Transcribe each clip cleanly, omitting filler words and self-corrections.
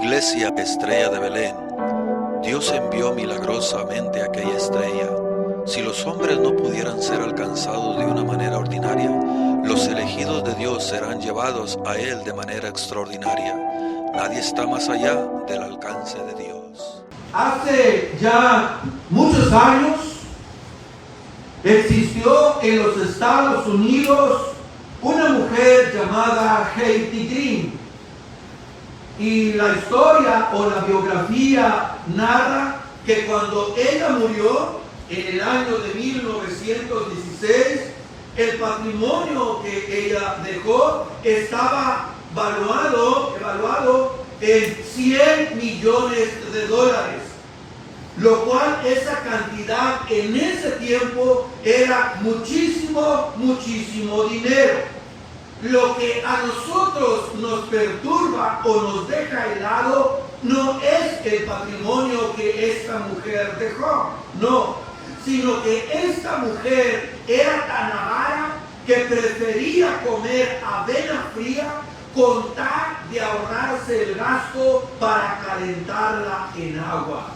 Iglesia Estrella de Belén, Dios envió milagrosamente aquella estrella. Si los hombres no pudieran ser alcanzados de una manera ordinaria, los elegidos de Dios serán llevados a Él de manera extraordinaria. Nadie está más allá del alcance de Dios. Hace ya muchos años existió en los Estados Unidos una mujer llamada Haiti Green. Y la historia o la biografía narra que cuando ella murió en el año de 1916, el patrimonio que ella dejó estaba evaluado en $100 millones, lo cual esa cantidad en ese tiempo era muchísimo dinero. Lo que a nosotros nos perturba o nos deja helado no es el patrimonio que esta mujer dejó, no, sino que esta mujer era tan avara que prefería comer avena fría con tal de ahorrarse el gasto para calentarla en agua.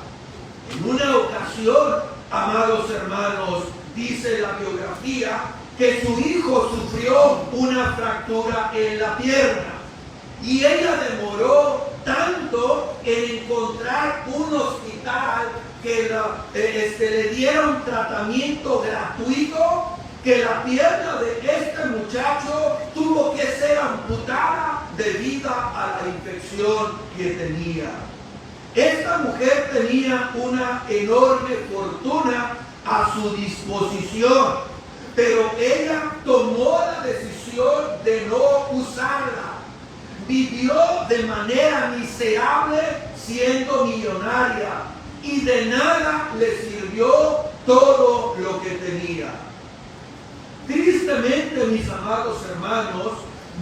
En una ocasión, amados hermanos, dice la biografía, que su hijo sufrió una fractura en la pierna y ella demoró tanto en encontrar un hospital que le diera un tratamiento gratuito que la pierna de este muchacho tuvo que ser amputada debido a la infección que tenía. Esta mujer tenía una enorme fortuna a su disposición, pero ella tomó la decisión de no usarla. Vivió de manera miserable siendo millonaria y de nada le sirvió todo lo que tenía. Tristemente, mis amados hermanos,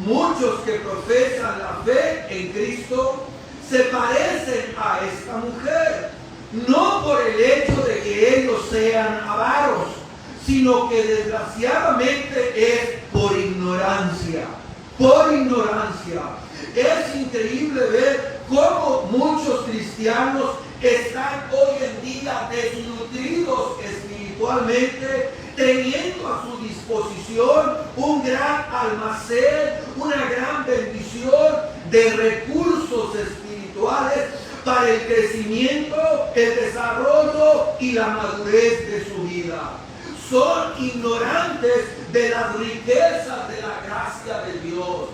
muchos que profesan la fe en Cristo se parecen a esta mujer, no por el hecho de que ellos sean avaros, sino que desgraciadamente es por ignorancia. Por ignorancia. Es increíble ver cómo muchos cristianos están hoy en día desnutridos espiritualmente, teniendo a su disposición un gran almacén, una gran bendición de recursos espirituales para el crecimiento, el desarrollo y la madurez de su vida. Son ignorantes de las riquezas de la gracia de Dios.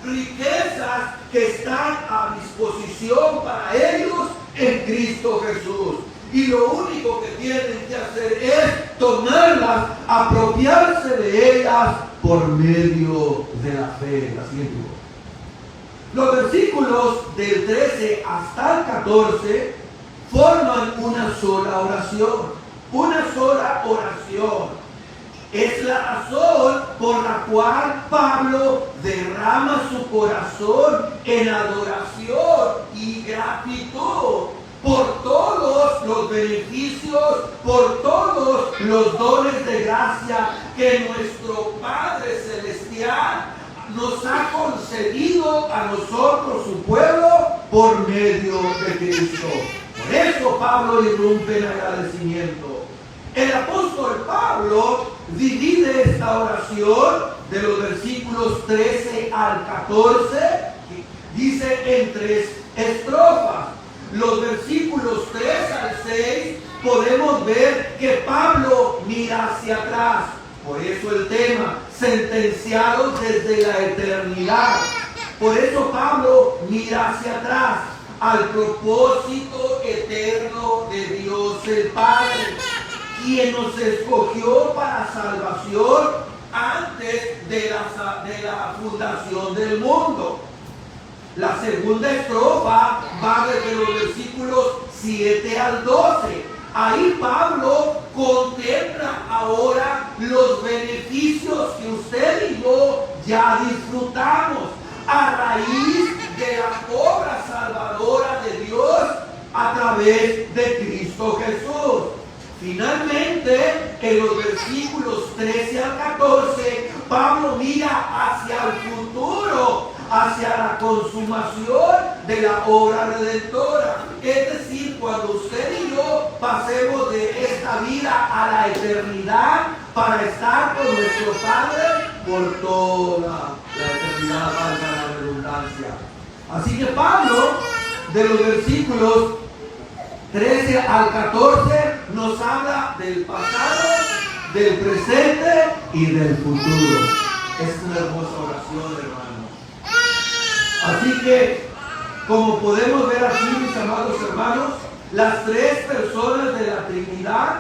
Riquezas que están a disposición para ellos en Cristo Jesús. Y lo único que tienen que hacer es tomarlas, apropiarse de ellas por medio de la fe. Los versículos del 13 hasta el 14 forman una sola oración. Una sola oración. Es la razón por la cual Pablo derrama su corazón en adoración y gratitud por todos los beneficios, por todos los dones de gracia que nuestro Padre Celestial nos ha concedido a nosotros, su pueblo, por medio de Cristo. Por eso Pablo irrumpe en agradecimiento. El apóstol Pablo divide esta oración de los versículos 13 al 14, dice en 3 estrofas. Los versículos 3 al 6 podemos ver que Pablo mira hacia atrás. Por eso el tema, sentenciados desde la eternidad. Por eso Pablo mira hacia atrás, al propósito eterno de Dios el Padre, quien nos escogió para salvación antes de la fundación del mundo. La segunda estrofa va desde los versículos 7 al 12. Ahí Pablo contempla ahora los beneficios que usted y yo ya disfrutamos a raíz de la obra salvadora de Dios a través de Cristo Jesús. Finalmente, en los versículos 13 al 14, Pablo mira hacia el futuro, hacia la consumación de de la obra redentora. Es decir, cuando usted y yo pasemos de esta vida a la eternidad para estar con nuestro Padre por toda la eternidad, valga la redundancia. Así que Pablo, de los versículos 13 al 14, nos habla del pasado, del presente y del futuro. Es una hermosa oración, hermanos. Así que, como podemos ver aquí, mis amados hermanos, las tres personas de la Trinidad,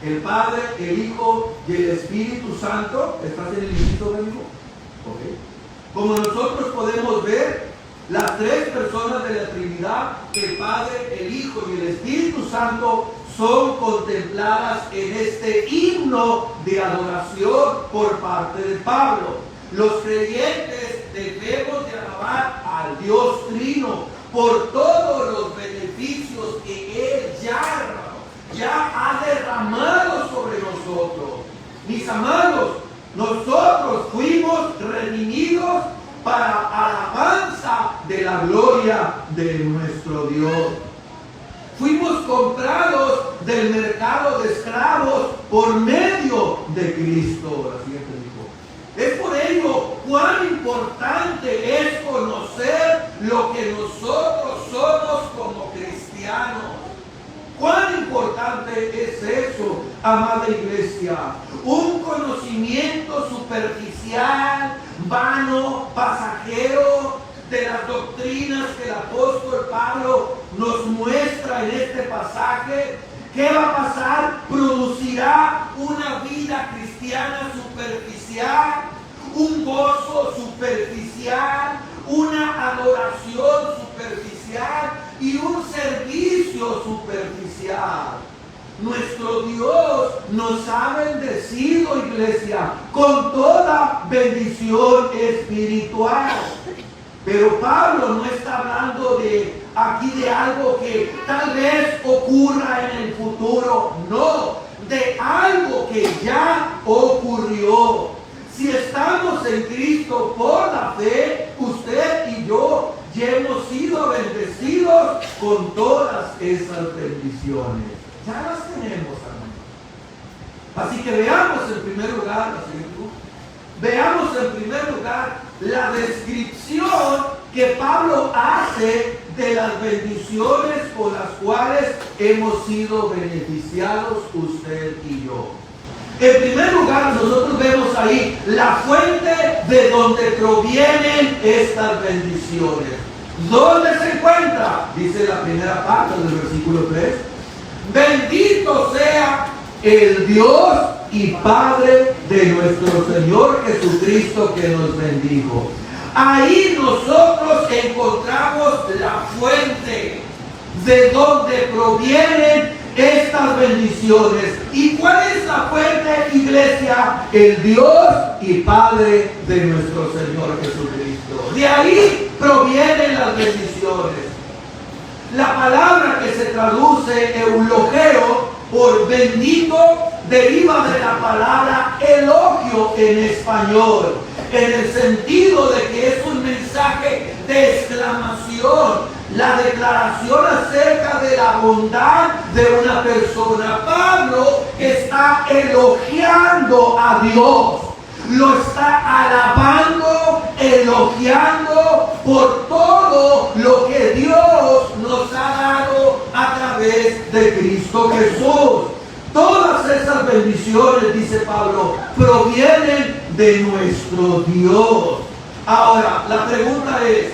el Padre, el Hijo y el Espíritu Santo. ¿Estás en el librito, amigo? Okay. Como nosotros podemos ver, las tres personas de la Trinidad, el Padre, el Hijo y el Espíritu Santo, son contempladas en este himno de adoración por parte de Pablo. Los creyentes debemos de alabar al Dios Trino por todos los beneficios que Él ya ha derramado sobre nosotros. Mis amados, nosotros fuimos redimidos para alabanza de la gloria de nuestro Dios. Fuimos comprados del mercado de esclavos por medio de Cristo. La siguiente dijo. Es por ello cuán importante es conocer lo que nosotros somos como cristianos. ¿Cuán importante es eso, amada iglesia? Un conocimiento superficial, vano, pasajero de las doctrinas que el apóstol Pablo nos muestra en este pasaje. ¿Qué va a pasar? Producirá una vida cristiana superficial, un gozo superficial, una adoración superficial y un servicio superficial. Nuestro Dios nos ha bendecido, iglesia, con toda bendición espiritual. Pero Pablo no está hablando aquí de algo que tal vez ocurra en el futuro. No, de algo que ya ocurrió. Si estamos en Cristo por la fe, usted y yo ya hemos sido bendecidos con todas esas bendiciones. Ya las tenemos, hermanos. Así que veamos en primer lugar, la descripción que Pablo hace de las bendiciones con las cuales hemos sido beneficiados usted y yo. En primer lugar, nosotros vemos ahí la fuente de donde provienen estas bendiciones. ¿Dónde se encuentra? Dice la primera parte del versículo 3. Bendito sea el Dios y Padre de nuestro Señor Jesucristo, que nos bendijo. Ahí nosotros encontramos la fuente de donde provienen estas bendiciones. ¿Y cuál es la fuente, iglesia? El Dios y Padre de nuestro Señor Jesucristo. De ahí provienen las bendiciones. La palabra que se traduce eulogeo por bendito deriva de la palabra elogio en español, en el sentido de que es un mensaje de exclamación, la declaración acerca de la bondad de una persona. Pablo está elogiando a Dios, lo está alabando, elogiando por todo lo que Dios nos ha dado a través de Cristo Jesús. Todas esas bendiciones, dice Pablo, provienen de nuestro Dios. Ahora, la pregunta es,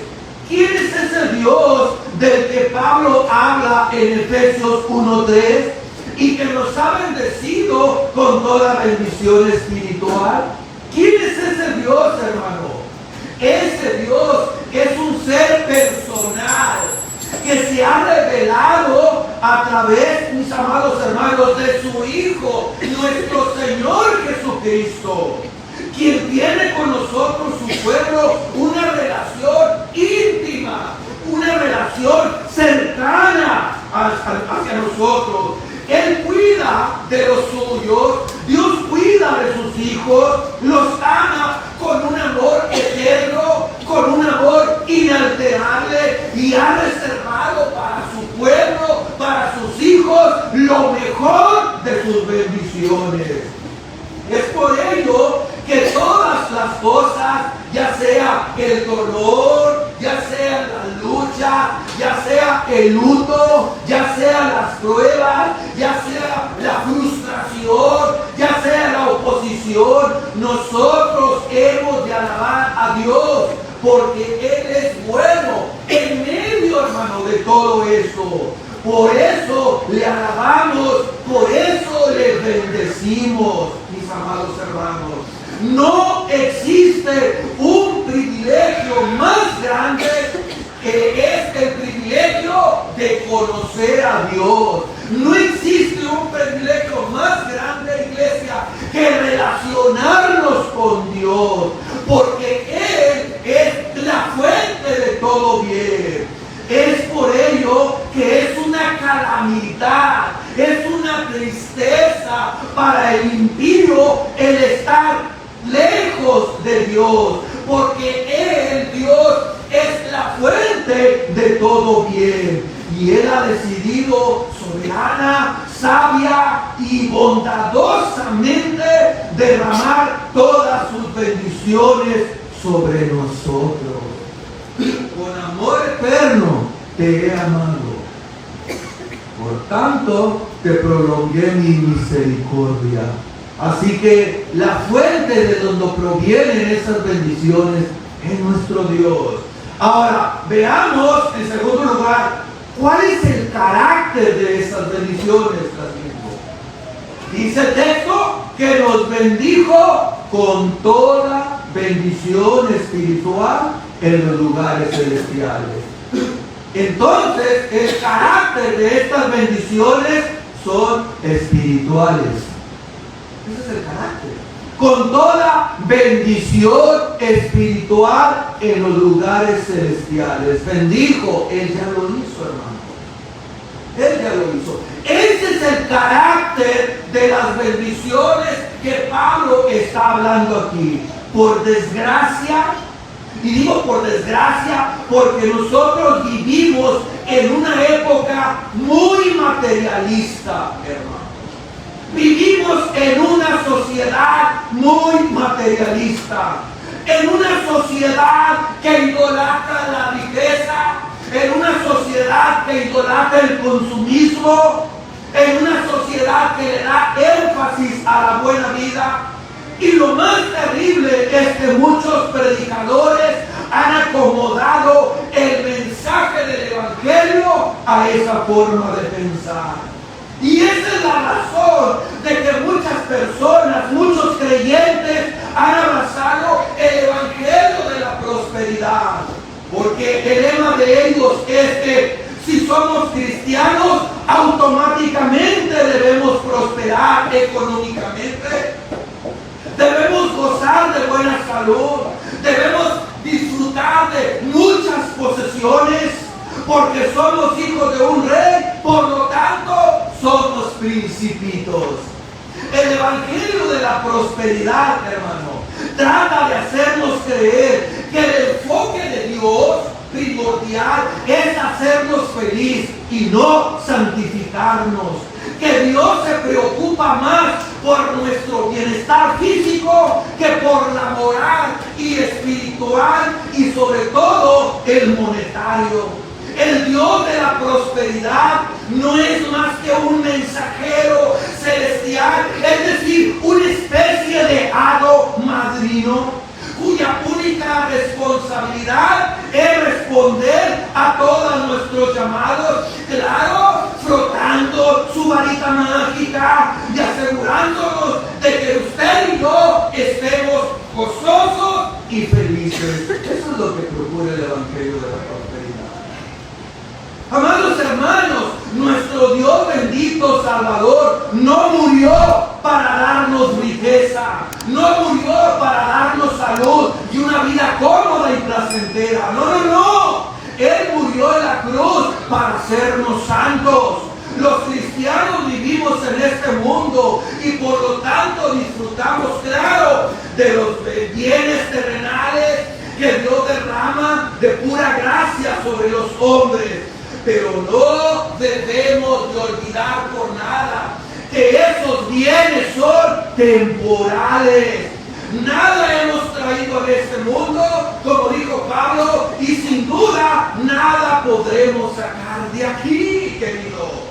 ¿quién es ese Dios del que Pablo habla en Efesios 1:3 y que nos ha bendecido con toda bendición espiritual? ¿Quién es ese Dios, hermano? Ese Dios es un ser personal que se ha revelado a través, mis amados hermanos, de su Hijo, nuestro Señor Jesucristo, quien tiene con nosotros, su pueblo, una relación íntima, una relación cercana hacia nosotros. Él cuida de los suyos, Dios cuida de sus hijos, los ama con un amor eterno, con un amor inalterable, y ha bendiciones. Es por ello que todas las cosas, ya sea el dolor, ya sea la lucha, ya sea el luto, ya sea las pruebas, ya sea la frustración, ya sea la oposición, nosotros hemos de alabar a Dios porque Él es bueno en medio, hermano, de todo eso. Por eso le alabamos, por eso le bendecimos, mis amados hermanos. No existe un privilegio más grande que es el privilegio de conocer a Dios. No existe un privilegio más grande, iglesia, que relacionarnos con Dios, porque Él es la fuente de todo bien. Es por ello que es una calamidad, es una tristeza para el impío el estar lejos de Dios, porque Él, Dios, es la fuente de todo bien. Y Él ha decidido soberana, sabia y bondadosamente derramar todas sus bendiciones sobre nosotros. Con amor eterno te he amado. Por tanto, te prolongué mi misericordia. Así que la fuente de donde provienen esas bendiciones es nuestro Dios. Ahora, veamos en segundo lugar, ¿cuál es el carácter de esas bendiciones? Dice el texto que nos bendijo con toda bendición espiritual en los lugares celestiales. Entonces, el carácter de estas bendiciones son espirituales. Ese es el carácter. Con toda bendición espiritual en los lugares celestiales. Bendijo, Él ya lo hizo, hermano. Él ya lo hizo. Ese es el carácter de las bendiciones que Pablo está hablando aquí. Por desgracia, y digo por desgracia porque nosotros vivimos en una época muy materialista, hermano. Vivimos en una sociedad muy materialista, en una sociedad que idolatra la riqueza, en una sociedad que idolatra el consumismo, en una sociedad que le da énfasis a la buena vida. Y lo más terrible es que muchos predicadores han acomodado el mensaje del Evangelio a esa forma de pensar. Y esa es la razón de que muchas personas, muchos creyentes han abrazado el Evangelio de la prosperidad. Porque el lema de ellos es que si somos cristianos, automáticamente debemos prosperar económicamente. Debemos gozar de buena salud, debemos disfrutar de muchas posesiones, porque somos hijos de un rey, por lo tanto somos principitos. El Evangelio de la prosperidad, hermano, trata de hacernos creer que el enfoque de Dios primordial es hacernos feliz y no santificarnos. Que Dios se preocupa más por nuestro bienestar físico que por la moral y espiritual y sobre todo el monetario. El Dios de la prosperidad no es más que un mensajero celestial, es decir, una especie de hado madrino, cuya única responsabilidad es responder a todos nuestros llamados, claro, frotando su varita mágica y asegurándonos de que usted y yo estemos gozosos y felices. Eso es lo que procura el Evangelio de la prosperidad. Amados hermanos, nuestro Dios bendito Salvador no murió para darnos riqueza, no murió para darnos salud y una vida cómoda y placentera. No, no, no. Él murió en la cruz para hacernos santos. Los cristianos vivimos en este mundo y por lo tanto disfrutamos, claro, de los bienes terrenales que Dios derrama de pura gracia sobre los hombres. Pero no debemos de olvidar por nada que esos bienes son temporales. Nada hemos traído a este mundo, como dijo Pablo, y sin duda nada podremos sacar de aquí, querido.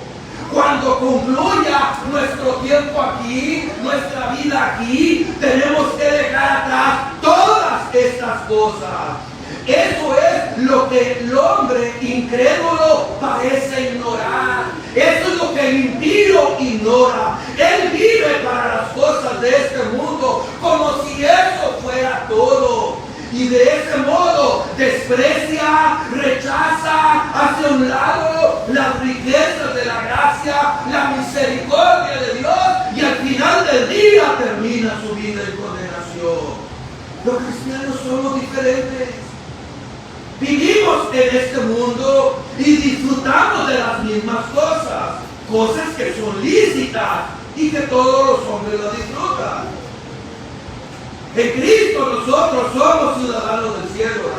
Cuando concluya nuestro tiempo aquí, nuestra vida aquí, tenemos que dejar atrás todas estas cosas. Eso es lo que el hombre incrédulo parece ignorar. Eso es lo que el impío ignora. Él vive para las cosas de este mundo como si eso fuera todo. Y de ese modo desprecia, rechaza, hacia un lado las riquezas de la gracia, la misericordia de Dios, y al final del día termina su vida en condenación. Los cristianos somos diferentes. Vivimos en este mundo y disfrutamos de las mismas cosas que son lícitas y que todos los hombres las disfrutan. En Cristo nosotros somos ciudadanos del cielo.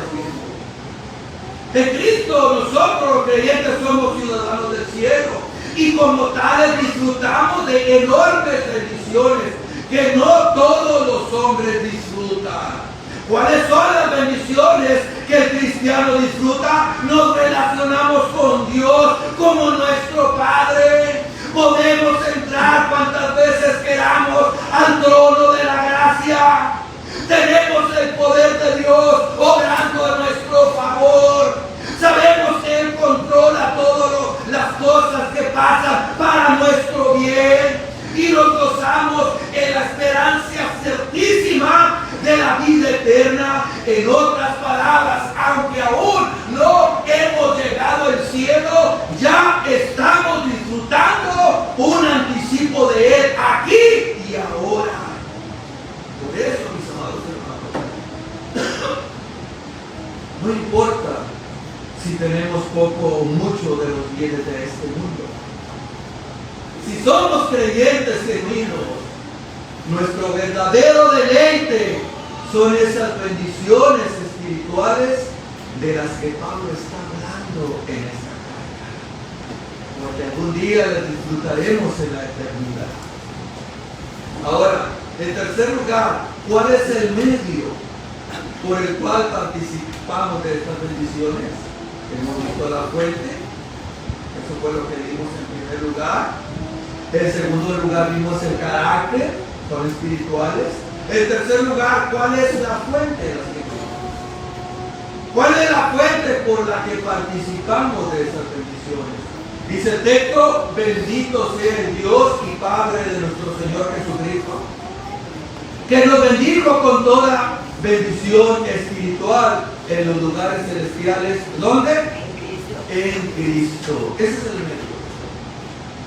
En Cristo nosotros los creyentes somos ciudadanos del cielo. Y como tales disfrutamos de enormes bendiciones que no todos los hombres disfrutan. ¿Cuáles son las bendiciones que el cristiano disfruta? Nos relacionamos con Dios como nuestro Padre. Podemos entrar cuantas veces queramos al trono de la gracia. Tenemos el poder de Dios obrando a nuestro favor. Sabemos que Él controla todas las cosas que pasan para nuestro bien. Y nos gozamos en la esperanza certísima de la vida eterna. En otras palabras, aunque aún no hemos llegado al cielo, ya estamos disfrutando un anticipo de Él aquí y ahora. Por eso, mis amados hermanos, no importa si tenemos poco o mucho de los bienes de este mundo. Si somos creyentes genuinos, nuestro verdadero deleite son esas bendiciones espirituales de las que Pablo está hablando en esta carta. Porque algún día las disfrutaremos en la eternidad. Ahora, en tercer lugar, ¿cuál es el medio por el cual participamos de estas bendiciones? Hemos visto la fuente. Eso fue lo que vimos en primer lugar. En segundo lugar vimos el carácter, son espirituales. En tercer lugar, ¿cuál es la fuente de las bendiciones? ¿Cuál es la fuente por la que participamos de esas bendiciones? Dice el texto: bendito sea el Dios y Padre de nuestro Señor Jesucristo, que nos bendijo con toda bendición espiritual en los lugares celestiales. ¿Dónde? En Cristo. Ese es el medio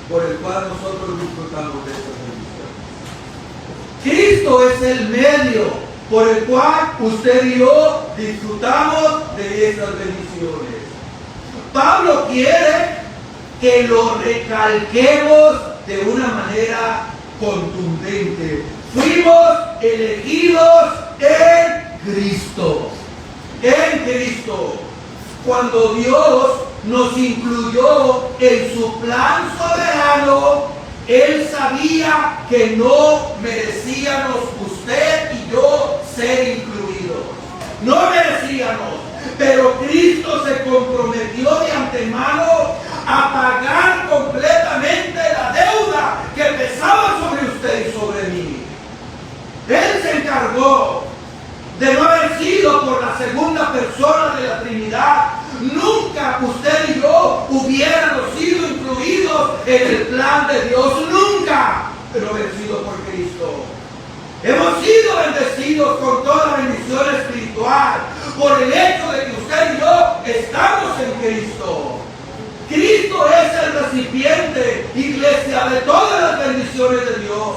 por el cual nosotros disfrutamos de estas bendiciones. Cristo es el medio por el cual usted y yo disfrutamos de estas bendiciones. Pablo quiere que lo recalquemos de una manera contundente. Fuimos elegidos en Cristo. En Cristo. Cuando Dios nos incluyó en su plan soberano, Él sabía que no merecíamos usted y yo ser incluidos. No merecíamos, pero Cristo se comprometió de antemano a pagar completamente la deuda que pesaba sobre usted y sobre mí. Él se encargó de no haber sido por la segunda persona de la Trinidad. Nunca usted y yo hubiéramos sido incluidos en el plan de Dios. Nunca, pero haber sido por Cristo. Hemos sido bendecidos con toda bendición espiritual por el hecho de que usted y yo estamos en Cristo. Cristo es el recipiente, iglesia, de todas las bendiciones de Dios.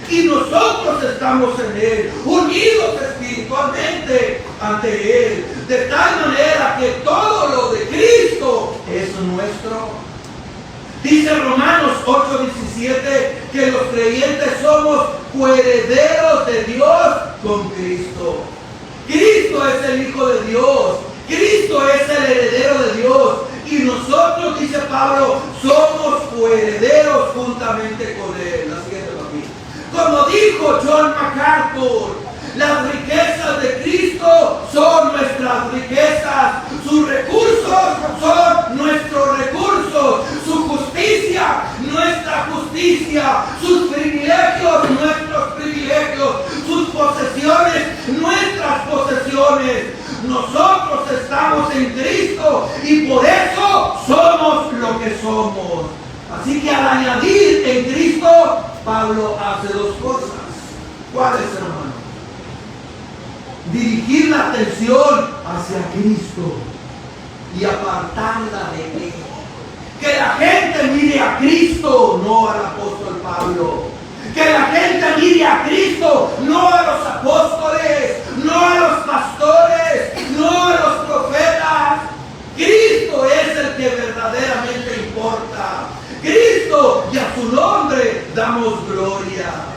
Y nosotros estamos en Él, unidos espiritualmente ante Él, de tal manera que todo lo de Cristo es nuestro. Dice Romanos 8:17 que los creyentes somos coherederos de Dios con Cristo. Cristo es el Hijo de Dios, Cristo es el heredero de Dios. Y nosotros, dice Pablo, somos coherederos juntamente con Él. La siguiente papilla. Como dijo John MacArthur, las riquezas de Cristo son nuestras riquezas, sus recursos son nuestros recursos, su justicia, nuestra justicia, sus privilegios, nuestros privilegios, sus posesiones, nuestras posesiones. Nosotros estamos en Cristo y por eso somos lo que somos. Así que al añadir en Cristo, Pablo hace dos cosas. ¿Cuáles, hermano? Dirigir la atención hacia Cristo y apartarla de Él. Que la gente mire a Cristo, no al apóstol Pablo. Que la gente mire a Cristo, no a los apóstoles, no a los pastores, no a los profetas. Cristo es el que verdaderamente importa. Cristo, y a su nombre damos gloria.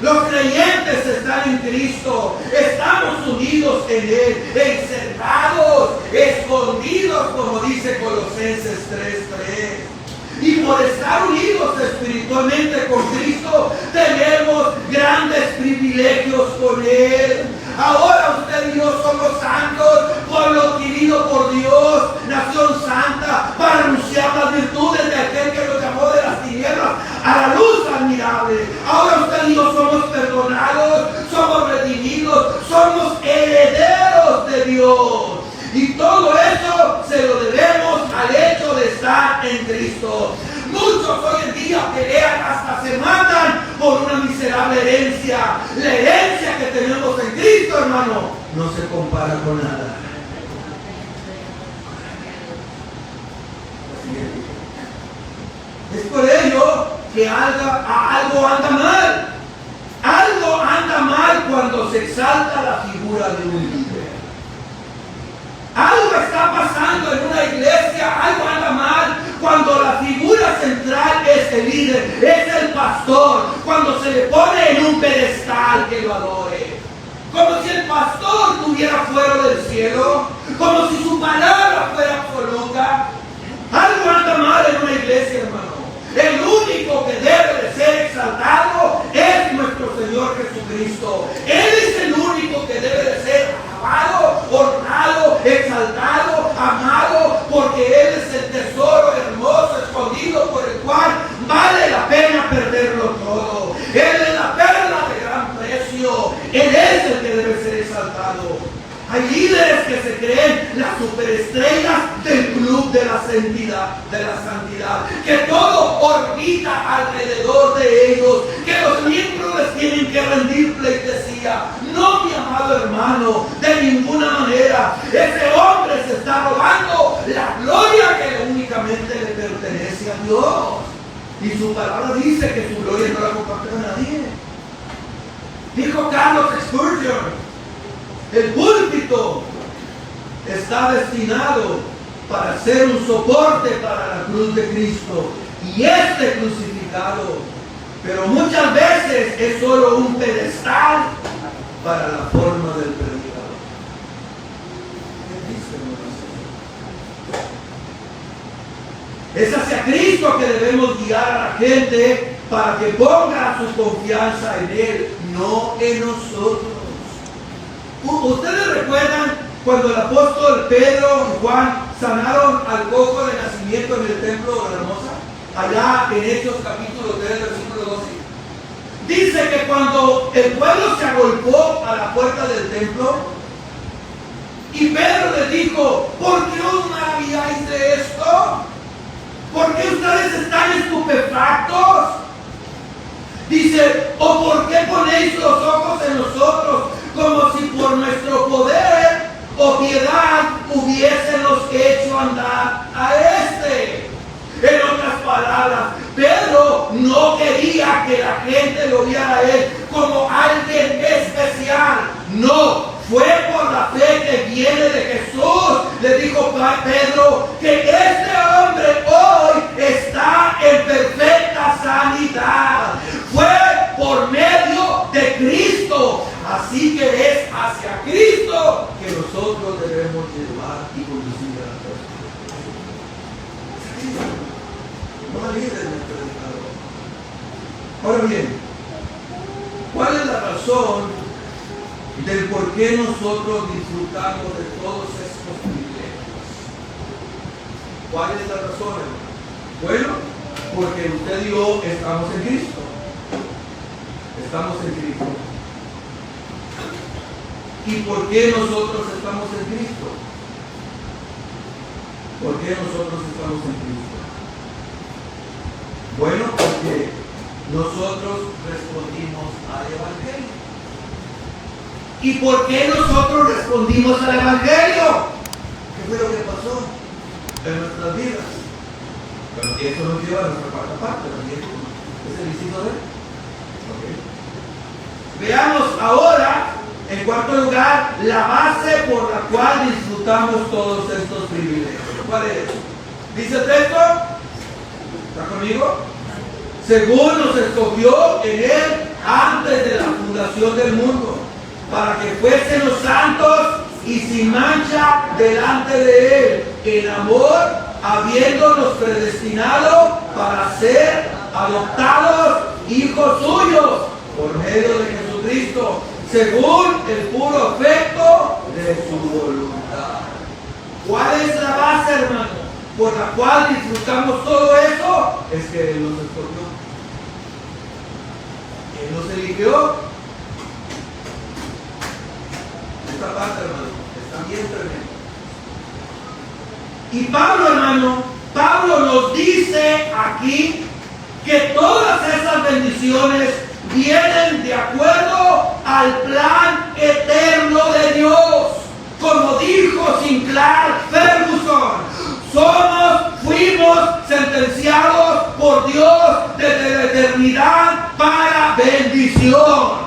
Los creyentes están en Cristo, estamos unidos en Él, encerrados, escondidos, como dice Colosenses 3:3. Y por estar unidos espiritualmente con Cristo, tenemos grandes privilegios con Él. Ahora usted y yo somos santos, pueblo adquirido por Dios, nación santa, para anunciar las virtudes de aquel que nos llamó de las tinieblas a la luz admirable. Ahora usted y yo somos perdonados, somos redimidos, somos herederos de Dios. Y todo eso se lo debemos al hecho de estar en Cristo. Muchos hoy en día pelean, hasta se matan por una miserable herencia. La herencia que tenemos en Cristo, hermano, no se compara con nada. Es por ello que algo anda mal. Algo anda mal cuando se exalta la figura de un líder. Algo está pasando en una iglesia, algo anda mal cuando la figura central es el líder, es el pastor, cuando se le pone en un pedestal que lo adore. Como si el pastor tuviera fuero del cielo, como si su palabra fuera absoluta. Algo anda mal en una iglesia, hermano. El único que debe de ser exaltado es nuestro Señor Jesucristo. Él es el único que debe de ser alabado, honrado, exaltado, amado, porque Él es el tesoro hermoso, escondido, por el cual vale la pena perderlo todo. Él es la perla de gran precio. Él es el que debe ser exaltado. Hay líderes que se creen las superestrellas del club de la santidad, que todo orbita alrededor de ellos, que los miembros les tienen que rendir pleitesía. No, mi amado hermano, de ninguna manera. Ese hombre se está robando la gloria que únicamente le pertenece a Dios. Y su palabra dice que su gloria no la comparte con nadie. Dijo Carlos Spurgeon: el púlpito está destinado para ser un soporte para la cruz de Cristo y este crucificado, pero muchas veces es solo un pedestal para la forma del predicador. ¿Qué dice? Es hacia Cristo que debemos guiar a la gente para que ponga su confianza en Él, no en nosotros. ¿Ustedes recuerdan cuando el apóstol Pedro y Juan sanaron al cojo de nacimiento en el templo de la hermosa? Allá en Hechos capítulo 3, versículo 12. Dice que cuando el pueblo se agolpó a la puerta del templo, y Pedro les dijo: ¿por qué os maravilláis de esto? ¿Por qué ustedes están estupefactos? Dice: ¿o por qué ponéis los ojos en nosotros, como si por nuestro poder o piedad hubiésemos hecho andar a este? En otras palabras, Pedro no quería que la gente lo viera a él como alguien especial. No, fue por la fe que viene de Jesús. Le dijo Pedro que este hombre hoy está en perfecta sanidad. Fue por medio de Cristo. Así que es hacia Cristo que nosotros debemos llevar y conducir a las personas. No líderes del predicador. Ahora bien, ¿cuál es la razón del por qué nosotros disfrutamos de todos estos privilegios? ¿Cuál es la razón, hermano? Bueno, porque usted y yo estamos en Cristo. Estamos en Cristo. ¿Y por qué nosotros estamos en Cristo? ¿Por qué nosotros estamos en Cristo? Bueno, porque nosotros respondimos al Evangelio. ¿Y por qué nosotros respondimos al Evangelio? ¿Qué fue lo que pasó en nuestras vidas? Bueno, eso nos lleva a nuestra cuarta parte, también es el inciso de él. Okay. Veamos ahora, en cuarto lugar, la base por la cual disfrutamos todos estos privilegios. ¿Cuál es? ¿Dice el texto? ¿Está conmigo? Según nos escogió en él antes de la fundación del mundo, para que fuésemos santos y sin mancha delante de él, en amor, habiéndonos predestinado para ser adoptados hijos suyos por medio de Jesucristo, según el puro afecto de su voluntad. ¿Cuál es la base, hermano, por la cual disfrutamos todo eso? Es que Él nos escogió. Él nos eligió. Esta parte, hermano, está bien tremenda. Y Pablo, hermano, Pablo nos dice aquí que todas esas bendiciones vienen de acuerdo al plan eterno de Dios. Como dijo Sinclair Ferguson, fuimos sentenciados por Dios desde la eternidad para bendición.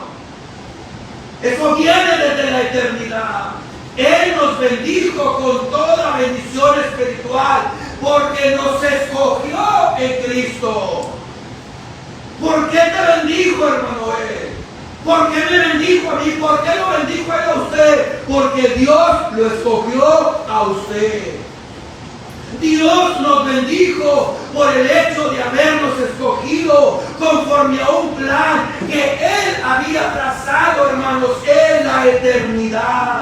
Eso viene desde la eternidad. Él nos bendijo con toda bendición espiritual porque nos escogió en Cristo. ¿Por qué te bendijo, hermano Él? ¿Por qué me bendijo a mí? ¿Por qué lo bendijo a él a usted? Porque Dios lo escogió a usted. Dios nos bendijo por el hecho de habernos escogido conforme a un plan que Él había trazado, hermanos, en la eternidad.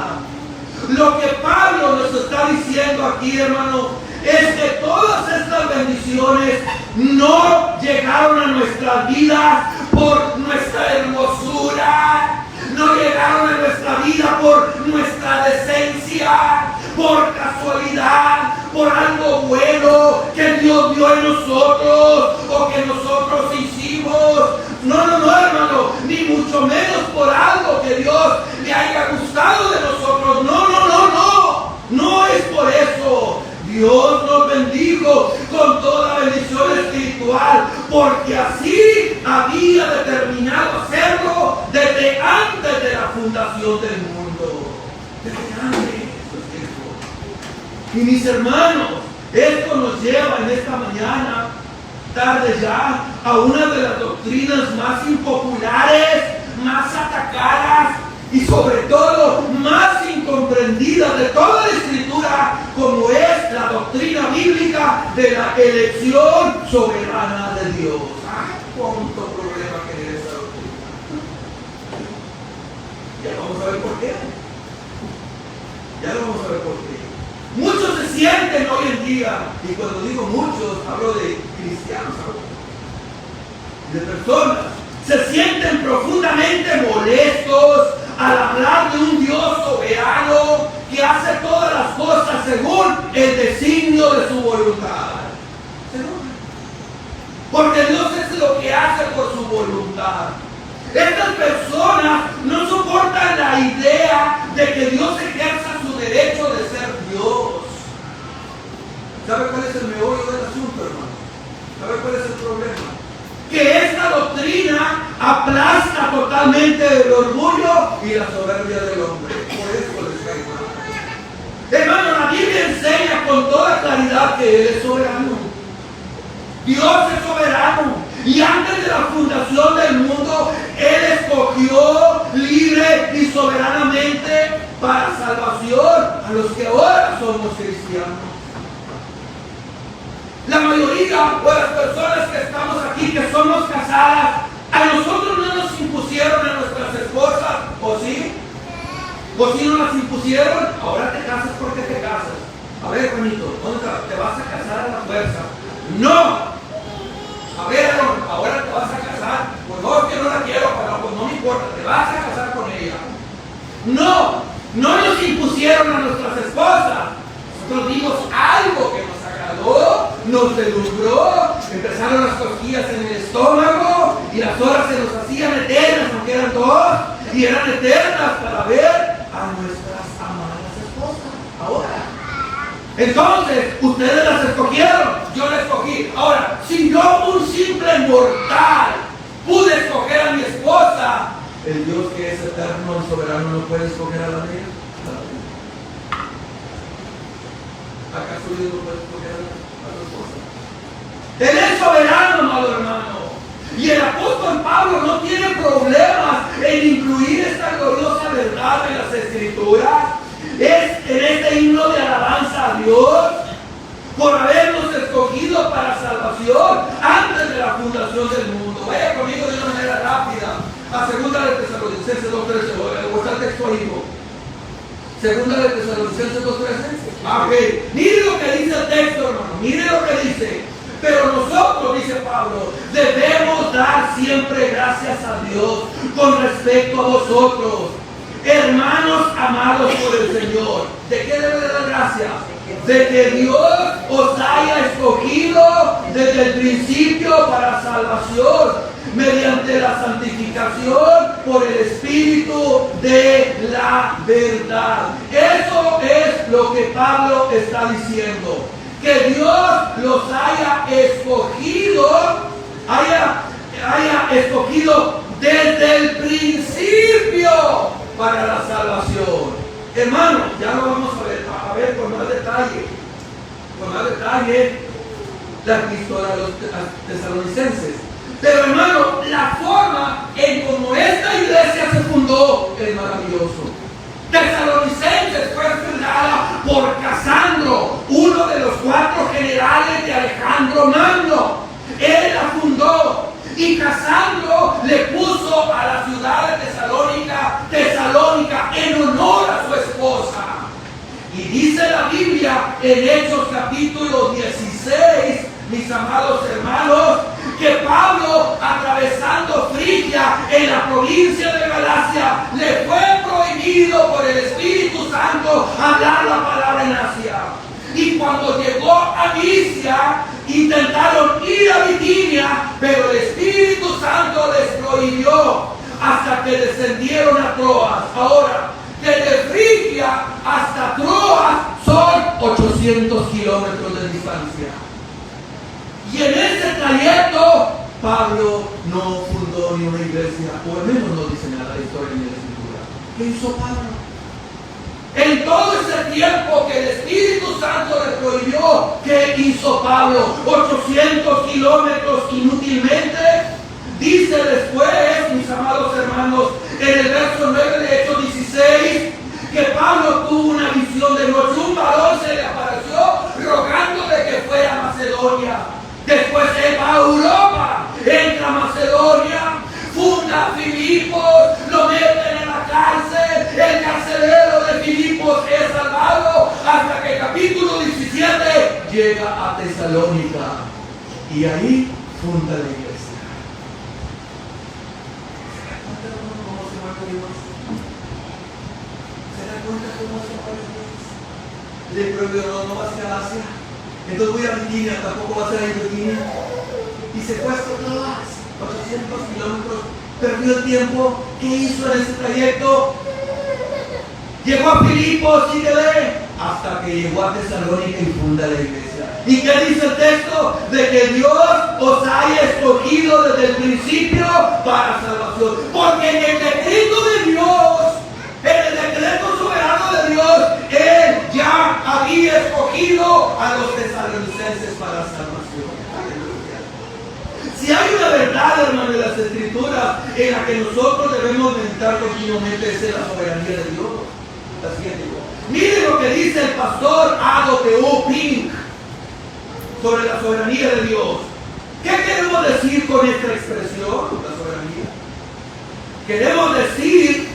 Lo que Pablo nos está diciendo aquí, hermano, es que todas estas bendiciones no llegaron a nuestras vidas por nuestra hermosura, no llegaron a nuestra vida por nuestra decencia, por casualidad, por algo bueno que Dios vio en nosotros o que nosotros hicimos. No, hermano, ni mucho menos por algo que Dios le haya gustado de nosotros. No es por eso. Dios nos bendijo con toda bendición espiritual, porque así había determinado hacerlo desde antes de la fundación del mundo. Desde antes. Y mis hermanos, esto nos lleva en esta mañana, tarde ya, a una de las doctrinas más impopulares, más atacadas y sobre todo más incomprendida de toda la Escritura, como es la doctrina bíblica de la elección soberana de Dios. ¡Ay, cuánto problema que es esa doctrina! Ya vamos a ver por qué. Ya lo vamos a ver por qué. Muchos se sienten hoy en día, y cuando digo muchos, hablo de cristianos, de personas, se sienten profundamente molestos al hablar de un Dios soberano que hace todas las cosas según el designio de su voluntad. Porque Dios es lo que hace por su voluntad. Estas personas no soportan la idea de que Dios ejerza su derecho de ser Dios. ¿Sabe cuál es el meollo del asunto, hermano? ¿Sabe cuál es el problema? Que esta doctrina aplasta totalmente el orgullo y la soberbia del hombre. Por eso les cae mal. Hermano, la Biblia enseña con toda claridad que Él es soberano. Dios es soberano. Y antes de la fundación del mundo, Él escogió libre y soberanamente para salvación a los que ahora somos cristianos. La mayoría de las personas que estamos aquí, que somos casadas, O si no las impusieron, ahora te casas porque te casas. A ver, Juanito, ¿dónde te vas a casar a la fuerza? ¡No! A ver, Aaron, ahora te vas a casar. Pues no, es que no la quiero, pero pues no me importa, te vas a casar con ella. No, no nos impusieron a nuestras esposas. Nosotros dimos algo que nos agradó, nos deslumbró, empezaron las cosquillas en el estómago y las horas se nos hacían eternas, aunque eran dos, y eran eternas para ver a nuestras amadas esposas. Ahora. Entonces, ustedes las escogieron, yo las escogí. Ahora, si yo, un simple mortal, pude escoger a mi esposa, el Dios que es eterno y soberano no puede escoger a la mía. ¿Acaso Dios no puede escoger a su esposa? Él es soberano, amado hermano. Y el apóstol Pablo no tiene problemas en incluir esta gloriosa verdad en las Escrituras. Es en este himno de alabanza a Dios por habernos escogido para salvación antes de la fundación del mundo. Vaya conmigo de una manera rápida a 2 de Tesalonicenses 2:13. O está el texto ahí, ¿no? 2 de Tesalonicenses 2:13. Ok, mire lo que dice el texto, hermano. Mire lo que dice. Pero nosotros, dice Pablo, debemos dar siempre gracias a Dios con respecto a vosotros, hermanos amados por el Señor. ¿De qué debe de dar gracias? De que Dios os haya escogido desde el principio para salvación, mediante la santificación por el Espíritu de la verdad. Eso es lo que Pablo está diciendo. Que Dios los haya escogido desde el principio para la salvación. Hermano, ya lo vamos a ver con más detalle. Con más detalle la epístola a los tesalonicenses. Pero hermano, la forma en como esta iglesia se fundó es maravilloso. Tesalonicenses fue fundada por Casandro, uno de los 4 generales de Alejandro Magno. Él la fundó. Y Casandro le puso a la ciudad de Tesalónica en honor a su esposa. Y dice la Biblia en Hechos capítulo 16, mis amados hermanos, que Pablo, atravesando Frigia en la provincia de Galacia, le fue prohibido por el Espíritu Santo hablar la palabra en Asia. Y cuando llegó a Misia, intentaron ir a Bitinia, pero el Espíritu Santo les prohibió hasta que descendieron a Troas. Ahora, desde Frigia hasta Troas son 800 kilómetros de distancia. Y en ese trayecto, Pablo no fundó ni una iglesia, o al menos no dice nada de historia ni de la Escritura. ¿Qué hizo Pablo? En todo ese tiempo que el Espíritu Santo le prohibió, ¿qué hizo Pablo? 800 kilómetros inútilmente. Dice después, mis amados hermanos, en el verso 9 de Hechos 16, que Pablo tuvo una visión de noche. Un varón se le apareció rogándole que fuera a Macedonia. Después se va a Europa, entra a Macedonia, funda Filipos, lo meten en la cárcel, el carcelero de Filipos es salvado, hasta que capítulo 17 llega a Tesalónica y ahí funda la iglesia. ¿Se da cuenta cómo se mueve Dios? ¿Se da cuenta cómo se mueve Dios? Le prohibió no vas a Galacia, entonces voy a Bitinia, tampoco vas a ir a Bitinia. Y se fue hasta Troas, 800 kilómetros, perdió el tiempo. ¿Qué hizo en ese trayecto? Llegó a Filipos, síguele, hasta que llegó a Tesalónica y funda la iglesia. ¿Y qué dice el texto? De que Dios os haya escogido desde el principio para salvación. Porque en el decreto de Dios, en el decreto soberano de Dios, Él ya había escogido a los tesalonicenses para salvación. Si hay una verdad, hermano, en las Escrituras en la que nosotros debemos meditar continuamente, es en la soberanía de Dios. La siguiente. Mire lo que dice el pastor A.W. Pink sobre la soberanía de Dios. ¿Qué queremos decir con esta expresión, la soberanía? Queremos decir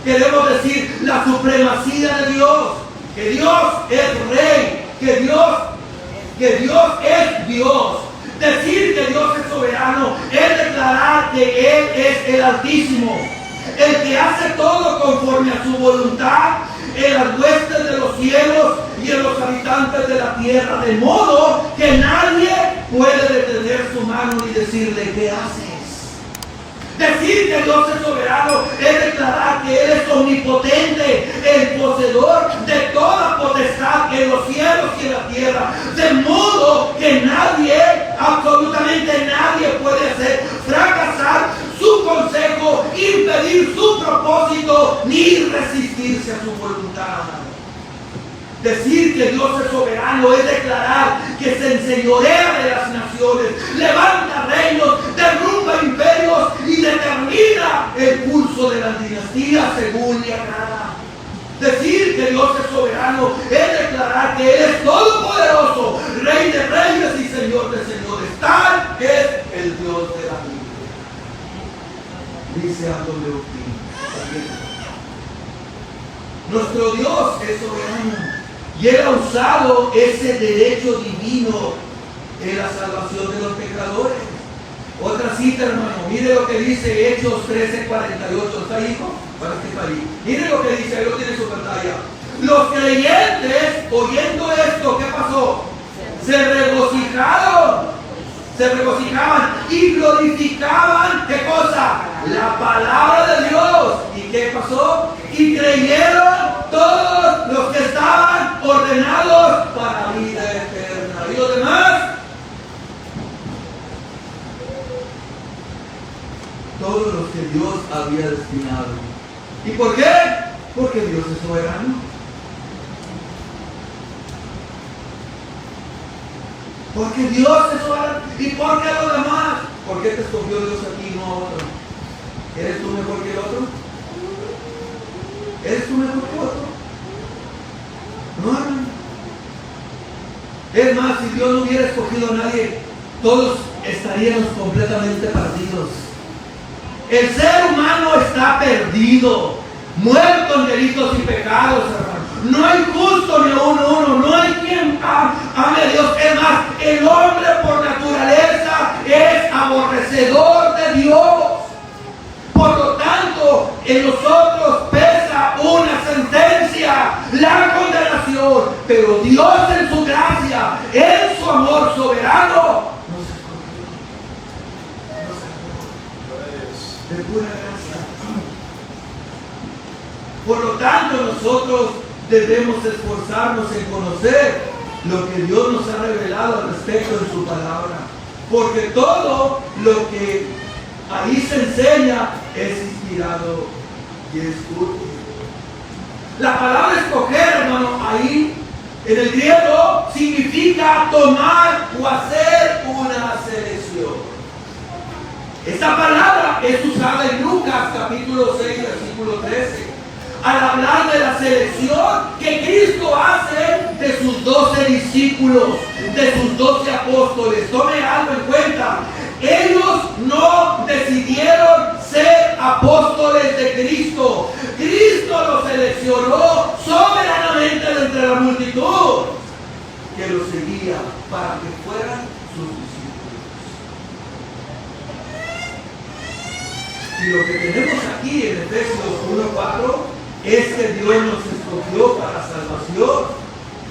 Queremos decir la supremacía de Dios, que Dios es rey, que Dios es Dios. Decir que Dios es soberano es declarar que Él es el Altísimo, el que hace todo conforme a su voluntad en las huestes de los cielos y en los habitantes de la tierra, de modo que nadie puede detener su mano y decirle, ¿qué haces? Decir que Dios es soberano es declarar que Él es omnipotente, el poseedor de toda potestad en los cielos y en la tierra. De modo que nadie, absolutamente nadie puede hacer fracasar su consejo, impedir su propósito, ni resistirse a su voluntad. Decir que Dios es soberano es declarar que se enseñorea de las naciones, levanta reinos, derrumba imperios y determina el curso de las dinastías según le agrada. Decir que Dios es soberano es declarar que Él es todopoderoso, Rey de reyes y Señor de señores. Tal es el Dios de la Biblia. Dice A.W. Pink. Nuestro Dios es soberano. Y Él ha usado ese derecho divino en la salvación de los pecadores. Otra cita, hermano. Mire lo que dice Hechos 13:48. ¿Está ahí, hijo? Bueno, está ahí. Mire lo que dice, ahí lo tiene en su pantalla. Los creyentes, oyendo esto, ¿qué pasó? Se regocijaron. Se regocijaban y glorificaban, ¿qué cosa? La palabra de Dios. ¿Y qué pasó? Y creyeron todos los que estaban ordenados para vida eterna. ¿Y los demás? Todos los que Dios había destinado. ¿Y por qué? Porque Dios es soberano. Porque Dios es soberano. ¿Y por qué los demás? ¿Por qué te escogió Dios a ti y no a otro? ¿Eres tú mejor que el otro? ¿Eres tú mejor que otro? No. Es más, si Dios no hubiera escogido a nadie, todos estaríamos completamente perdidos. El ser humano está perdido, muerto en delitos y pecados, hermano. No hay justo ni uno, no hay quien ame a Dios. Es más, el hombre por naturaleza es aborrecedor de Dios. Por lo tanto, en nosotros pesa una sentencia, la condenación. Pero Dios en su gracia, en su amor soberano, nos escogió. De pura gracia. Por lo tanto, nosotros debemos esforzarnos en conocer lo que Dios nos ha revelado al respecto en su palabra. Porque todo lo que ahí se enseña es inspirado y es útil. La palabra escoger, hermano, ahí en el griego significa tomar o hacer una selección. Esta palabra es usada en Lucas capítulo 6, versículo 13. Al hablar de la selección que Cristo hace de sus 12 discípulos, de sus 12 apóstoles. Tome algo en cuenta. Ellos no decidieron ser apóstoles de Cristo. Cristo los seleccionó soberanamente de entre la multitud que los seguía para que fueran sus discípulos. Y lo que tenemos aquí en Efesios 1:4 es que Dios nos escogió para salvación.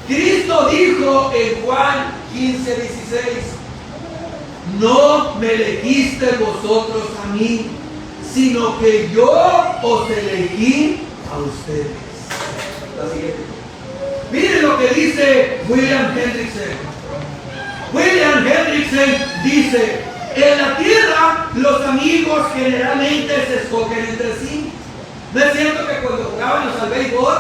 Cristo dijo en Juan 15:16: no me elegisteis vosotros a mí, sino que yo os elegí a ustedes. La siguiente. Miren lo que dice William Hendrickson. William Hendrickson dice: en la tierra los amigos generalmente se escogen entre sí. ¿No es cierto que cuando jugábamos al béisbol,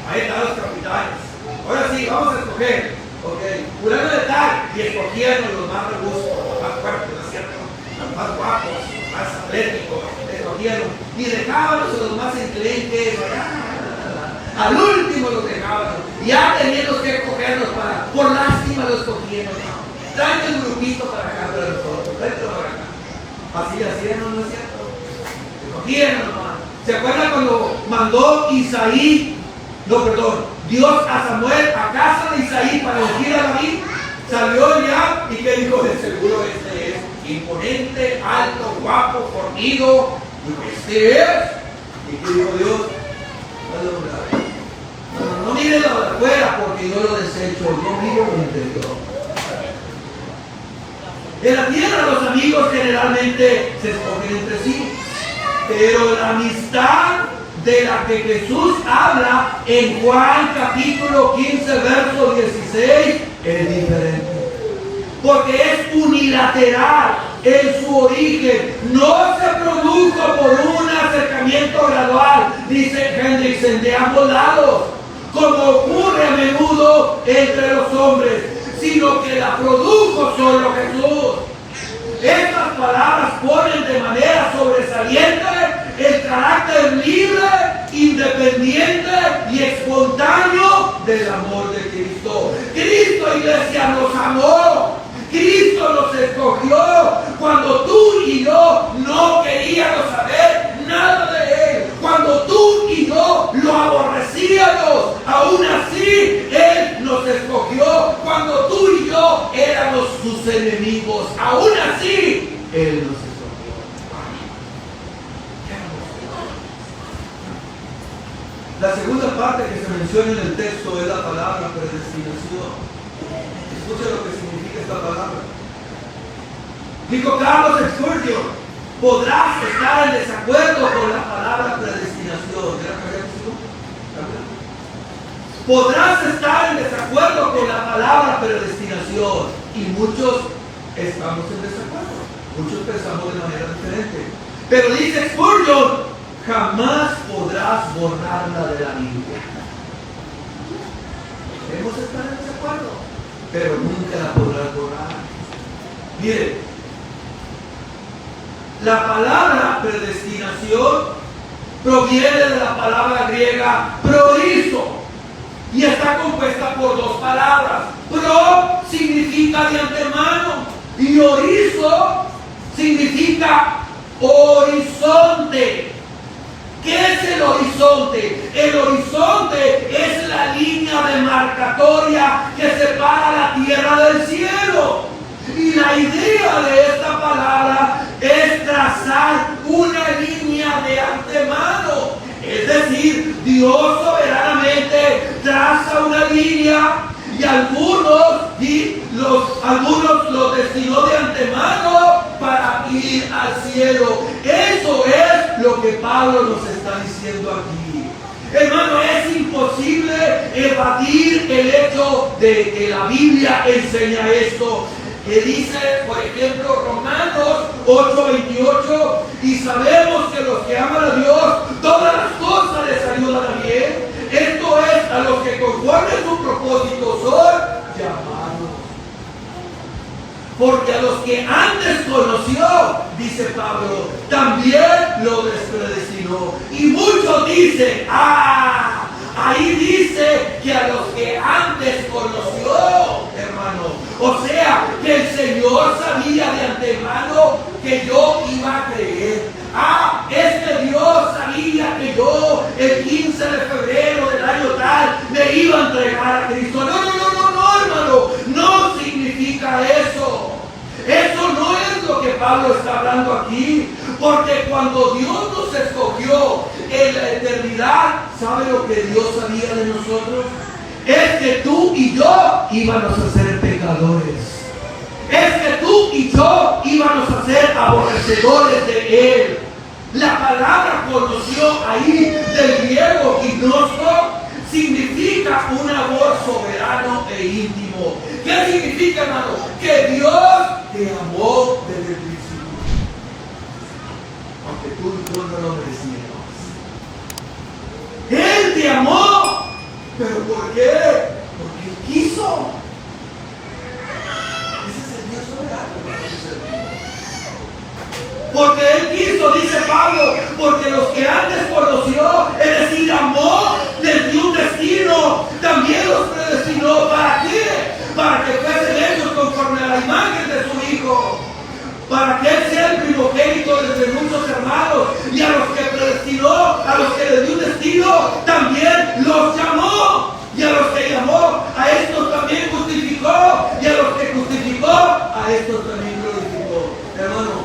ahí estaban los capitanes? Ahora sí, vamos a escoger. Ok, fulano de tal, y escogían los más robustos, los más fuertes, ¿no es cierto? Los más guapos, los más atléticos, escogían, y dejaban a los más enclenques, al último los dejaban, ya teniendo que escogerlos por lástima los escogieron. Traen el grupito para acá, para nosotros, tráete para acá. Así hacían, ¿no es cierto? Escogían nomás. ¿Se acuerdan cuando mandó Dios a Samuel a casa de Isaí para elegir a David. Salió ya y que dijo, de seguro este es imponente, alto, guapo, fornido. Dijo, este es. ¿Y qué dijo Dios? No miren lo de afuera porque yo lo desecho, yo miro lo interior. En la tierra los amigos generalmente se escogen entre sí, pero la amistad de la que Jesús habla en Juan capítulo 15 verso 16 es diferente, porque es unilateral en su origen, no se produjo por un acercamiento gradual, dice Hendrickson, de ambos lados, como ocurre a menudo entre los hombres, sino que la produjo solo Jesús. Estas palabras ponen de manera sobresaliente el carácter libre, independiente y espontáneo del amor de Cristo. Cristo, iglesia, nos amó. Cristo nos escogió cuando tú y yo no queríamos saber nada de Él. Cuando tú y yo lo aborrecíamos, aún así Él nos escogió. Cuando tú y yo éramos sus enemigos, aún así Él nos escogió. La segunda parte que se menciona en el texto es la palabra predestinación. Escucha lo que significa esta palabra. Dijo Carlos Spurgeon, podrás estar en desacuerdo con la palabra predestinación. Podrás estar en desacuerdo con la palabra predestinación. Y muchos estamos en desacuerdo. Muchos pensamos de manera diferente. Pero dice Spurgeon, jamás podrás borrarla de la Biblia. Debemos estar en desacuerdo, pero nunca la podrás borrar. Miren, la palabra predestinación proviene de la palabra griega proizo y está compuesta por dos palabras. Pro significa de antemano y orizo significa horizonte. ¿Qué es el horizonte? El horizonte es la línea demarcatoria que separa la tierra del cielo. Y la idea de esta palabra es trazar una línea de antemano. Es decir, Dios soberanamente traza una línea y algunos los destinó de antemano para ir al cielo. Eso es lo que Pablo nos está diciendo aquí. Hermano, es imposible evadir el hecho de que la Biblia enseña esto. Que dice, por ejemplo, Romanos 8:28, y sabemos que los que aman a Dios, todas las cosas les ayudan a bien. Esto es a los que conforme a su propósito son llamados. Porque a los que antes conoció, dice Pablo, también lo predestinó. Y muchos dicen, ahí dice que a los que antes conoció, hermano. O sea, que el Señor sabía de antemano que yo iba a creer. Es que Dios sabía que yo el 15 de febrero del año tal me iba a entregar a Cristo. No, hermano, no significa eso. Eso no es lo que Pablo está hablando aquí. Porque cuando Dios nos escogió en la eternidad, ¿sabe lo que Dios sabía de nosotros? Es que tú y yo íbamos a ser pecadores. Es que tú y yo íbamos a ser aborrecedores de Él. La palabra conoció ahí del griego ginosko significa un amor soberano e íntimo. ¿Qué significa, hermano? Que Dios te amó desde el principio. Aunque tú y yo no lo merecíamos. Él te amó. ¿Pero por qué? Porque Él quiso. Ese es el Dios soberano. Porque Él quiso, dice Pablo, porque los que antes conoció, es decir, amó, les dio un destino, también los predestinó. ¿Para qué? Para que fuesen hechos conforme a la imagen de su Hijo. Para que Él sea el primogénito de muchos hermanos. Y a los que predestinó, a los que les dio un destino, los llamó, y a los que llamó, a estos también justificó, y a los que justificó, a estos también glorificó. Hermano,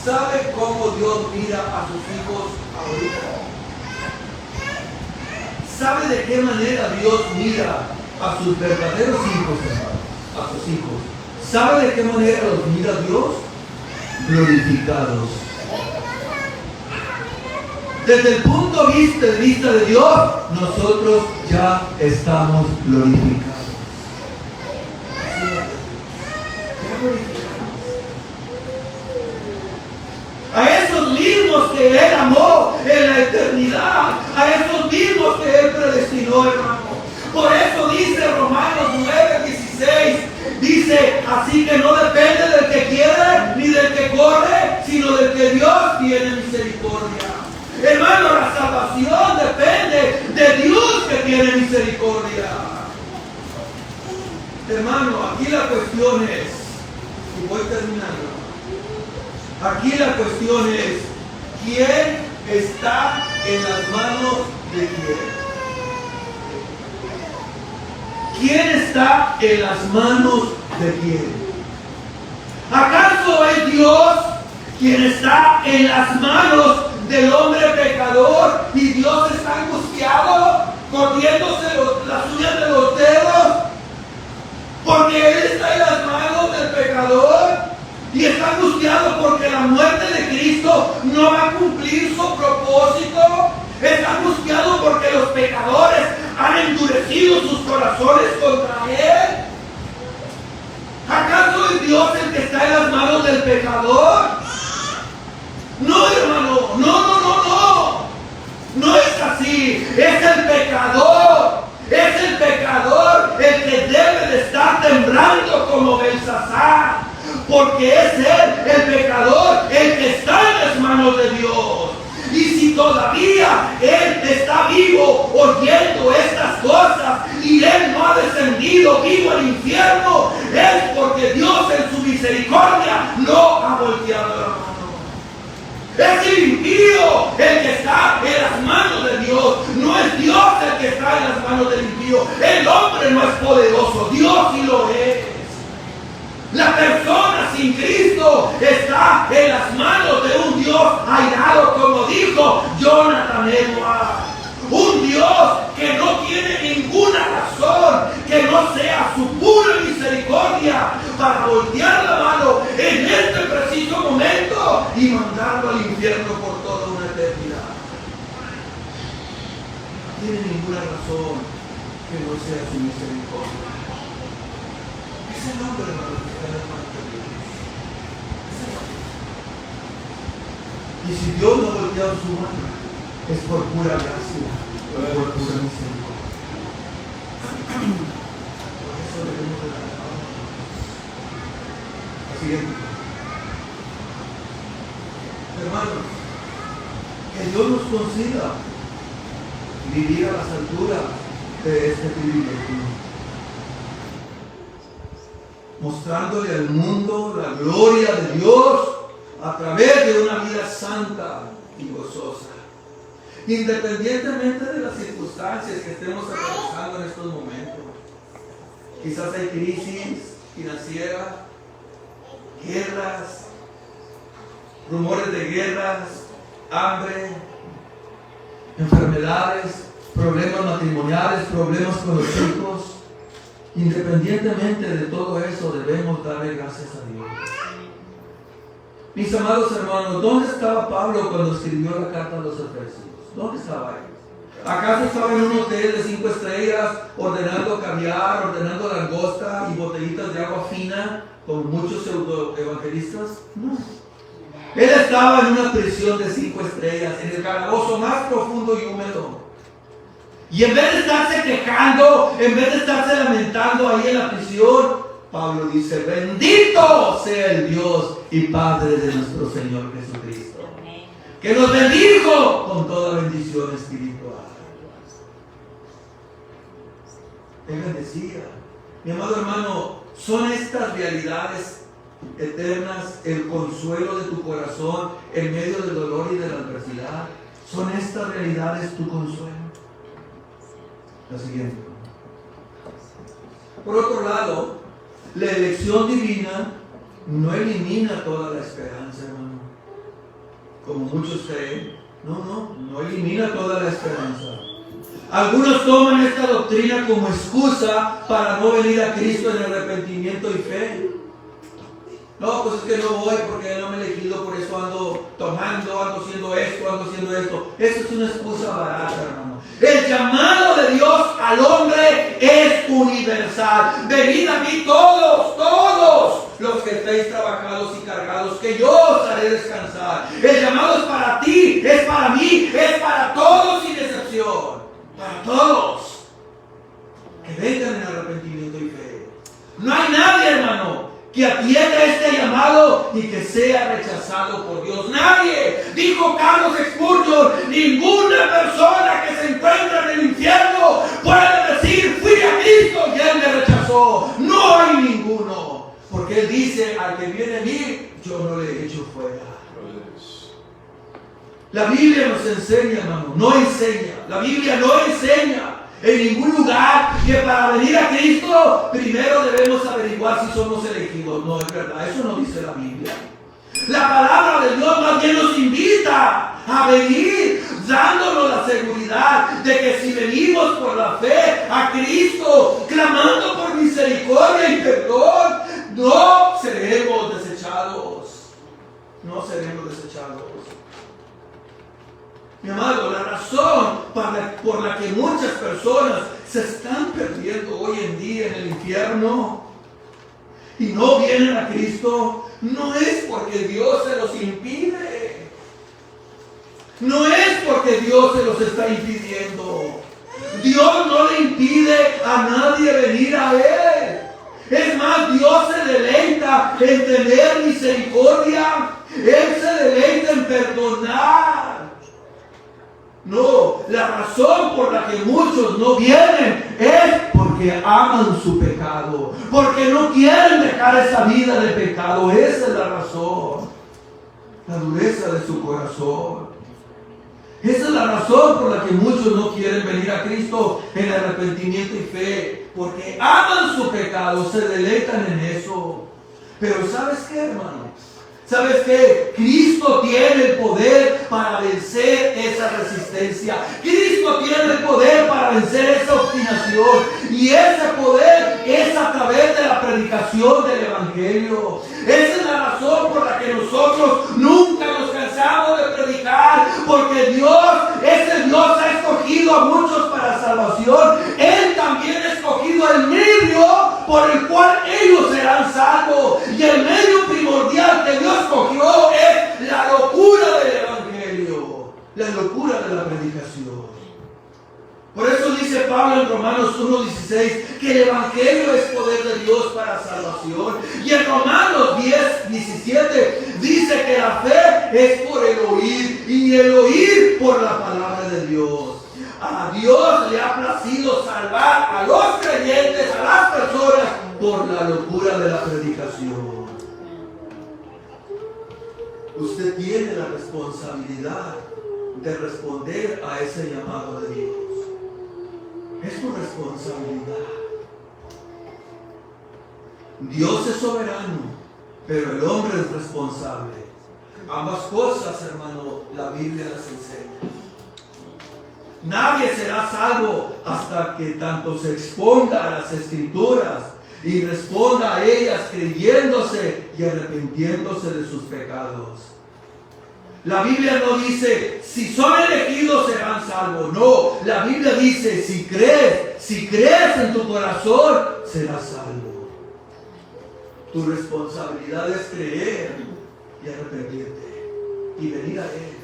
¿sabe cómo Dios mira a sus hijos ahorita? ¿Sabe de qué manera Dios mira a sus verdaderos hijos, hermano? A sus hijos. ¿Sabe de qué manera los mira Dios? Glorificados. Desde el punto de vista de Dios, nosotros ya estamos glorificados. A esos mismos que Él amó en la eternidad, a esos mismos que Él predestinó, hermano. Por eso dice Romanos 9:16, dice, así que no depende del que quiere ni del que corre, sino del que Dios tiene misericordia. Hermano, la salvación depende de Dios que tiene misericordia. Hermano, aquí la cuestión es, y voy terminando, aquí la cuestión es, ¿quién está en las manos de quién? ¿Quién está en las manos de quién? ¿Acaso es Dios quien está en las manos del hombre pecador y Dios está angustiado, corriéndose las uñas de los dedos, porque Él está en las manos del pecador y está angustiado porque la muerte de Cristo no va a cumplir su propósito? Está angustiado porque los pecadores han endurecido sus corazones contra Él. ¿Acaso es Dios el que está en las manos del pecador? No, hermano, no. No es así. Es el pecador el que debe de estar temblando como Belsasar, porque es él, el pecador, el que está en las manos de Dios. Y si todavía Él está vivo oyendo estas cosas y Él no ha descendido vivo al infierno, es porque Dios en su misericordia no ha volteado la mano. Es el impío el que está en las manos de Dios, no es Dios el que está en las manos del impío. El hombre no es poderoso, Dios sí lo es. La persona sin Cristo está en las manos de un Dios airado, como dijo Jonathan Edwards. Un Dios que no tiene ninguna razón que no sea su pura misericordia para voltear la mano en este preciso momento y mandarlo al infierno por toda una eternidad. No tiene ninguna razón que no sea su misericordia. Es el hombre, hermano, que está en las manos de Dios. Y si Dios no voltea su mano, es por pura gracia, por pura misericordia. Por eso debemos de dar la siguiente. Hermanos, que Dios nos conceda vivir a las alturas de este privilegio, mostrándole al mundo la gloria de Dios a través de una vida santa y gozosa, independientemente de las circunstancias que estemos atravesando en estos momentos. Quizás hay crisis financiera, guerras, rumores de guerras, hambre, enfermedades, problemas matrimoniales, problemas con los hijos. Independientemente de todo eso, debemos darle gracias a Dios. Mis amados hermanos, ¿dónde estaba Pablo cuando escribió la carta a los Efesios? ¿Dónde estaba él? ¿Acaso estaba en un hotel de 5 estrellas ordenando caviar, ordenando langosta y botellitas de agua fina como muchos pseudo evangelistas? No. Él estaba en una prisión de 5 estrellas, en el calabozo más profundo y húmedo. Y en vez de estarse quejando, en vez de estarse lamentando ahí en la prisión, Pablo dice: bendito sea el Dios y Padre de nuestro Señor Jesucristo, que nos bendijo con toda bendición espiritual. Él bendecía. Mi amado hermano, son estas realidades eternas el consuelo de tu corazón en medio del dolor y de la adversidad. Son estas realidades tu consuelo. La siguiente. Por otro lado, la elección divina no elimina toda la esperanza, hermano. Como muchos creen. No elimina toda la esperanza. Algunos toman esta doctrina como excusa para no venir a Cristo en arrepentimiento y fe. No, pues es que no voy porque no me he elegido, por eso ando tomando, ando haciendo esto. Eso es una excusa barata, hermano. El llamado de Dios al hombre es universal. Venid a mí todos los que estáis trabajados y cargados, que yo os haré descansar. El llamado es para ti, es para mí, es para todos sin excepción. Para todos. Que vengan en arrepentimiento y fe. No hay nadie, hermano, que atienda este llamado y que sea rechazado por Dios. Nadie. Dijo Carlos Spurgeon, ninguna persona que se encuentra en el infierno puede decir, fui a Cristo y Él me rechazó. No hay ninguno. Porque Él dice, al que viene a mí, yo no le echo fuera. La Biblia nos enseña, hermano, no enseña. La Biblia no enseña en ningún lugar que para venir a Cristo primero debemos averiguar si somos elegidos. No es verdad, eso no dice la Biblia. La palabra de Dios más bien nos invita a venir, dándonos la seguridad de que si venimos por la fe a Cristo, clamando por misericordia y perdón, no seremos desechados. No seremos desechados. Mi amado, la razón por la que muchas personas se están perdiendo hoy en día en el infierno y no vienen a Cristo, no es porque Dios se los impide. No es porque Dios se los está impidiendo. Dios no le impide a nadie venir a Él. Es más, Dios se deleita en tener misericordia. Él se deleita en perdonar. No, la razón por la que muchos no vienen es porque aman su pecado, porque no quieren dejar esa vida de pecado. Esa es la razón, la dureza de su corazón. Esa es la razón por la que muchos no quieren venir a Cristo en arrepentimiento y fe, porque aman su pecado, se deleitan en eso. Pero ¿sabes qué, hermano? ¿Sabes qué? Cristo tiene el poder para vencer esa resistencia. Cristo tiene el poder para vencer esa obstinación. Y ese poder es a través de la predicación del Evangelio. Esa es la razón por la que nosotros nunca nos cansamos de predicar. Porque ese Dios ha escogido a muchos para salvación. Él también ha escogido el medio por el cual ellos serán salvos. Y el medio primordial que Dios escogió es la locura del Evangelio, la locura de la predicación. Por eso dice Pablo en Romanos 1:16 que el Evangelio es poder de Dios para salvación. Y en Romanos 10:17 dice que la fe es por el oír y el oír por la palabra de Dios. A Dios le ha placido salvar a los creyentes, a las personas, por la locura de la predicación. Usted tiene la responsabilidad de responder a ese llamado de Dios. Es su responsabilidad. Dios es soberano, pero el hombre es responsable. Ambas cosas, hermano, la Biblia las enseña. Nadie será salvo hasta que tanto se exponga a las Escrituras y responda a ellas creyéndose y arrepintiéndose de sus pecados. La Biblia no dice, si son elegidos serán salvos. No, la Biblia dice, si crees en tu corazón, serás salvo. Tu responsabilidad es creer y arrepentirte y venir a Él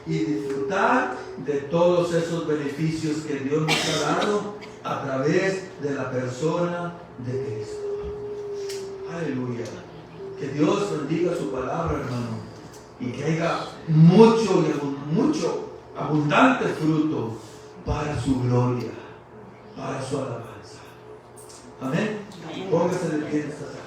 y disfrutar de todos esos beneficios que Dios nos ha dado a través de la persona de Cristo. Aleluya. Que Dios bendiga su palabra, hermano, y que haya mucho, abundante fruto para su gloria, para su alabanza. Amén. Póngase de pie en esta tarde.